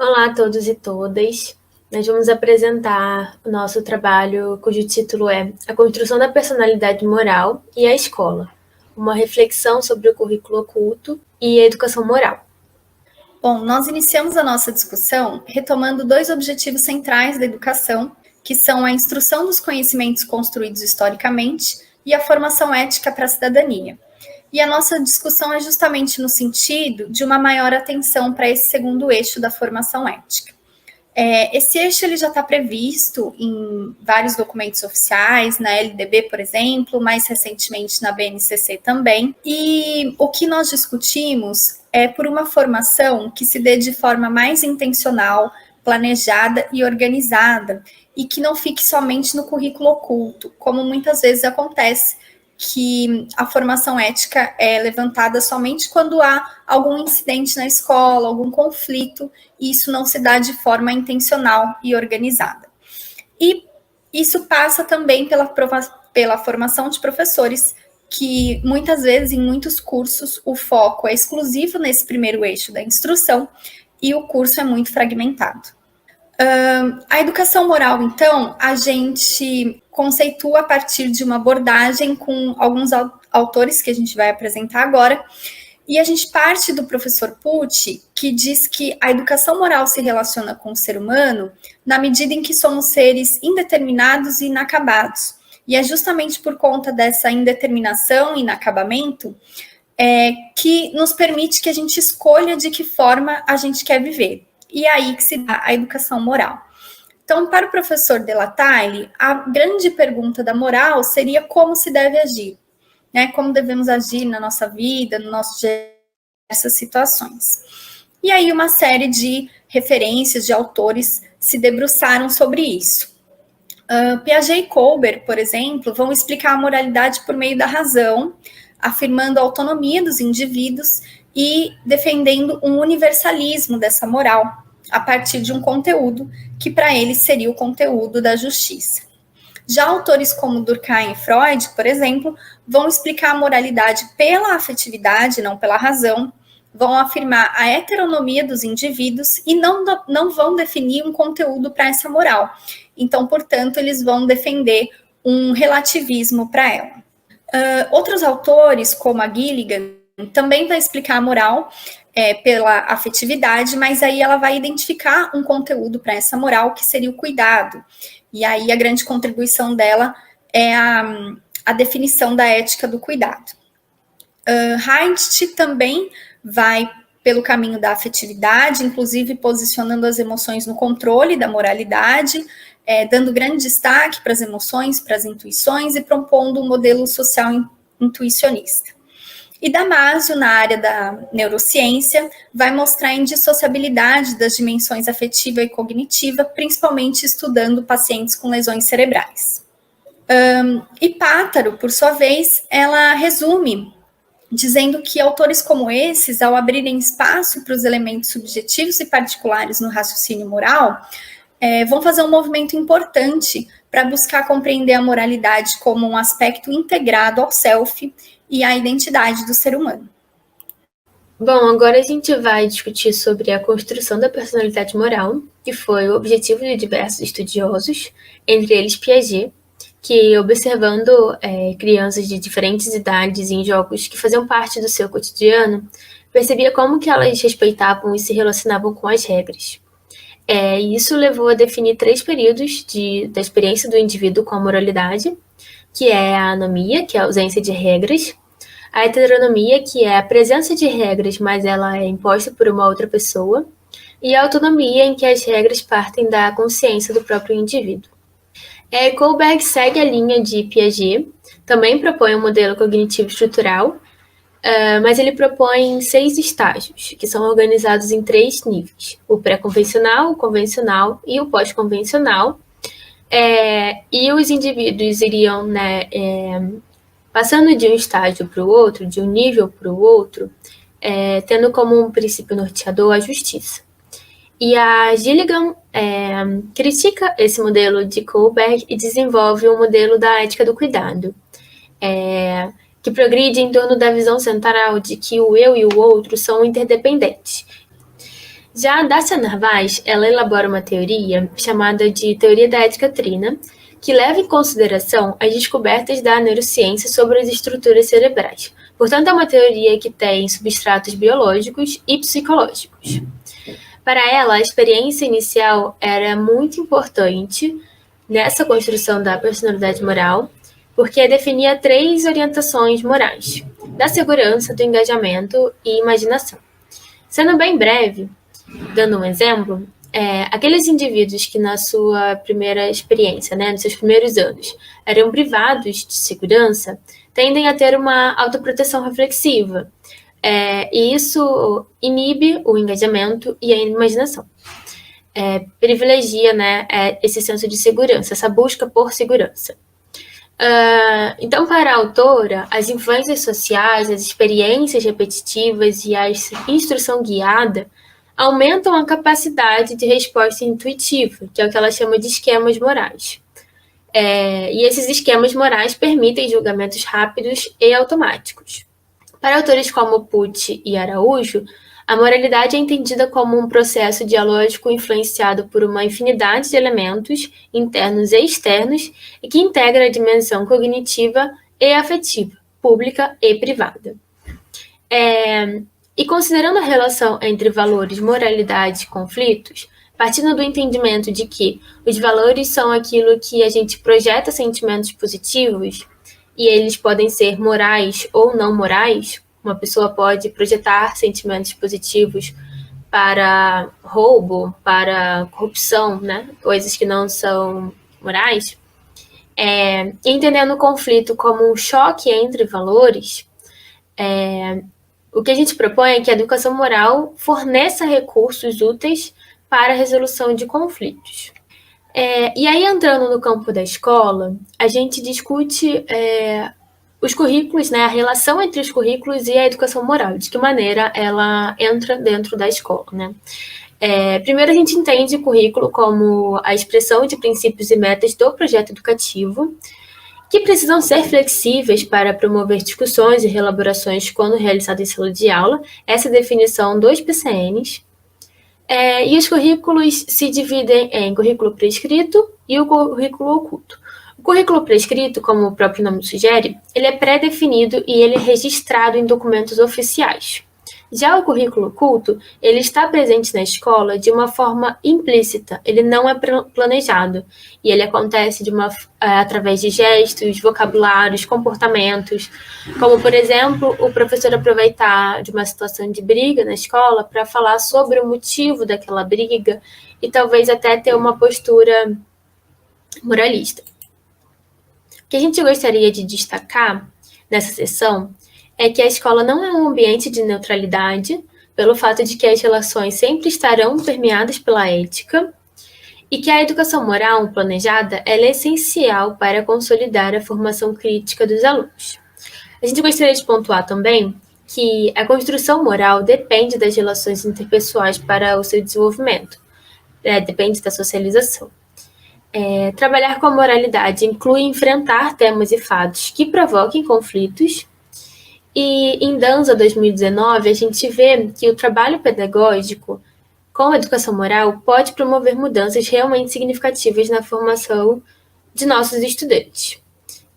Olá a todos e todas. Nós vamos apresentar o nosso trabalho cujo título é A Construção da Personalidade Moral e a Escola, uma reflexão sobre o currículo oculto e a educação moral. Bom, nós iniciamos a nossa discussão retomando dois objetivos centrais da educação, que são a instrução dos conhecimentos construídos historicamente e a formação ética para a cidadania. E a nossa discussão é justamente no sentido de uma maior atenção para esse segundo eixo da formação ética. Esse eixo ele já está previsto em vários documentos oficiais, na LDB, por exemplo, mais recentemente na BNCC também. E o que nós discutimos é por uma formação que se dê de forma mais intencional, planejada e organizada, e que não fique somente no currículo oculto, como muitas vezes acontece, que a formação ética é levantada somente quando há algum incidente na escola, algum conflito, e isso não se dá de forma intencional e organizada. E isso passa também pela formação de professores, que muitas vezes, em muitos cursos, o foco é exclusivo nesse primeiro eixo da instrução, e o curso é muito fragmentado. A educação moral, então, a gente conceitua a partir de uma abordagem com alguns autores que a gente vai apresentar agora, e a gente parte do professor Pucci, que diz que a educação moral se relaciona com o ser humano na medida em que somos seres indeterminados e inacabados. E é justamente por conta dessa indeterminação e inacabamento que nos permite que a gente escolha de que forma a gente quer viver. E é aí que se dá a educação moral. Então, para o professor de La Taille, a grande pergunta da moral seria como se deve agir, né? Como devemos agir na nossa vida, nas nossas diversas situações. E aí uma série de referências de autores se debruçaram sobre isso. Piaget e Kohlberg, por exemplo, vão explicar a moralidade por meio da razão, afirmando a autonomia dos indivíduos e defendendo um universalismo dessa moral, a partir de um conteúdo que para eles seria o conteúdo da justiça. Já autores como Durkheim e Freud, por exemplo, vão explicar a moralidade pela afetividade, não pela razão, vão afirmar a heteronomia dos indivíduos e não vão definir um conteúdo para essa moral. Então, portanto, eles vão defender um relativismo para ela. Outros autores, como a Gilligan, também vai explicar a moral pela afetividade, mas aí ela vai identificar um conteúdo para essa moral, que seria o cuidado. E aí a grande contribuição dela é a definição da ética do cuidado. Heinz também vai pelo caminho da afetividade, inclusive posicionando as emoções no controle da moralidade, dando grande destaque para as emoções, para as intuições e propondo um modelo social intuicionista. E Damasio, na área da neurociência, vai mostrar a indissociabilidade das dimensões afetiva e cognitiva, principalmente estudando pacientes com lesões cerebrais. E Pátaro, por sua vez, ela resume, dizendo que autores como esses, ao abrirem espaço para os elementos subjetivos e particulares no raciocínio moral, vão fazer um movimento importante para buscar compreender a moralidade como um aspecto integrado ao self e à identidade do ser humano. Bom, agora a gente vai discutir sobre a construção da personalidade moral, que foi o objetivo de diversos estudiosos, entre eles Piaget, que observando crianças de diferentes idades em jogos que faziam parte do seu cotidiano, percebia como que elas respeitavam e se relacionavam com as regras. E isso levou a definir 3 períodos da experiência do indivíduo com a moralidade, que é a anomia, que é a ausência de regras, a heteronomia, que é a presença de regras, mas ela é imposta por uma outra pessoa, e a autonomia, em que as regras partem da consciência do próprio indivíduo. Kohlberg segue a linha de Piaget, também propõe um modelo cognitivo estrutural, mas ele propõe 6 estágios, que são organizados em 3 níveis: o pré-convencional, o convencional e o pós-convencional. E os indivíduos iriam, passando de um estágio para o outro, de um nível para o outro, tendo como um princípio norteador a justiça. E a Gilligan critica esse modelo de Kohlberg e desenvolve um modelo da ética do cuidado, que progride em torno da visão central de que o eu e o outro são interdependentes. Já a Dacia Narvaez, ela elabora uma teoria chamada de teoria da ética trina, que leva em consideração as descobertas da neurociência sobre as estruturas cerebrais. Portanto, é uma teoria que tem substratos biológicos e psicológicos. Para ela, a experiência inicial era muito importante nessa construção da personalidade moral, porque definia 3 orientações morais: da segurança, do engajamento e imaginação. Sendo bem breve, dando um exemplo, aqueles indivíduos que na sua primeira experiência, nos seus primeiros anos, eram privados de segurança, tendem a ter uma autoproteção reflexiva. E isso inibe o engajamento e a imaginação. Privilegia esse senso de segurança, essa busca por segurança. Então, para a autora, as influências sociais, as experiências repetitivas e a instrução guiada aumentam a capacidade de resposta intuitiva, que é o que ela chama de esquemas morais. E esses esquemas morais permitem julgamentos rápidos e automáticos. Para autores como Pucci e Araújo, a moralidade é entendida como um processo dialógico influenciado por uma infinidade de elementos internos e externos e que integra a dimensão cognitiva e afetiva, pública e privada. E considerando a relação entre valores, moralidade e conflitos, partindo do entendimento de que os valores são aquilo que a gente projeta sentimentos positivos e eles podem ser morais ou não morais, uma pessoa pode projetar sentimentos positivos para roubo, para corrupção, coisas que não são morais, entendendo o conflito como um choque entre valores, o que a gente propõe é que a educação moral forneça recursos úteis para a resolução de conflitos. E aí, entrando no campo da escola, a gente discute os currículos, a relação entre os currículos e a educação moral, de que maneira ela entra dentro da escola. Primeiro, a gente entende o currículo como a expressão de princípios e metas do projeto educativo, que precisam ser flexíveis para promover discussões e reelaborações quando realizadas em sala de aula, essa é a definição dos PCNs. E os currículos se dividem em currículo prescrito e o currículo oculto. O currículo prescrito, como o próprio nome sugere, ele é pré-definido e ele é registrado em documentos oficiais. Já o currículo oculto, ele está presente na escola de uma forma implícita, ele não é planejado, e ele acontece através de gestos, vocabulários, comportamentos, como, por exemplo, o professor aproveitar de uma situação de briga na escola para falar sobre o motivo daquela briga e talvez até ter uma postura moralista. O que a gente gostaria de destacar nessa sessão é que a escola não é um ambiente de neutralidade, pelo fato de que as relações sempre estarão permeadas pela ética, e que a educação moral planejada ela é essencial para consolidar a formação crítica dos alunos. A gente gostaria de pontuar também que a construção moral depende das relações interpessoais para o seu desenvolvimento, depende da socialização. Trabalhar com a moralidade inclui enfrentar temas e fatos que provoquem conflitos. E em Danza 2019, a gente vê que o trabalho pedagógico com a educação moral pode promover mudanças realmente significativas na formação de nossos estudantes.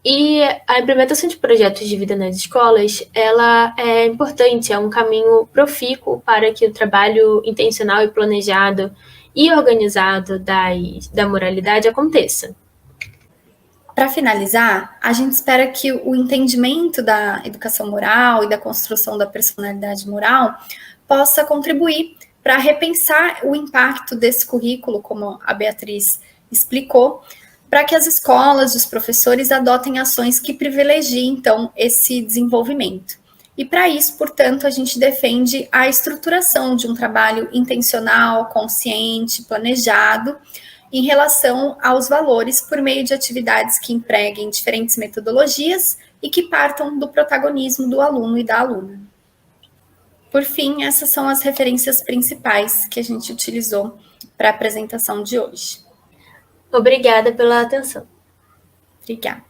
E a implementação de projetos de vida nas escolas, ela é importante, é um caminho profícuo para que o trabalho intencional e planejado e organizado da moralidade aconteça. Para finalizar, a gente espera que o entendimento da educação moral e da construção da personalidade moral possa contribuir para repensar o impacto desse currículo, como a Beatriz explicou, para que as escolas e os professores adotem ações que privilegiem, então, esse desenvolvimento. E para isso, portanto, a gente defende a estruturação de um trabalho intencional, consciente, planejado, em relação aos valores por meio de atividades que empreguem diferentes metodologias e que partam do protagonismo do aluno e da aluna. Por fim, essas são as referências principais que a gente utilizou para a apresentação de hoje. Obrigada pela atenção. Obrigada.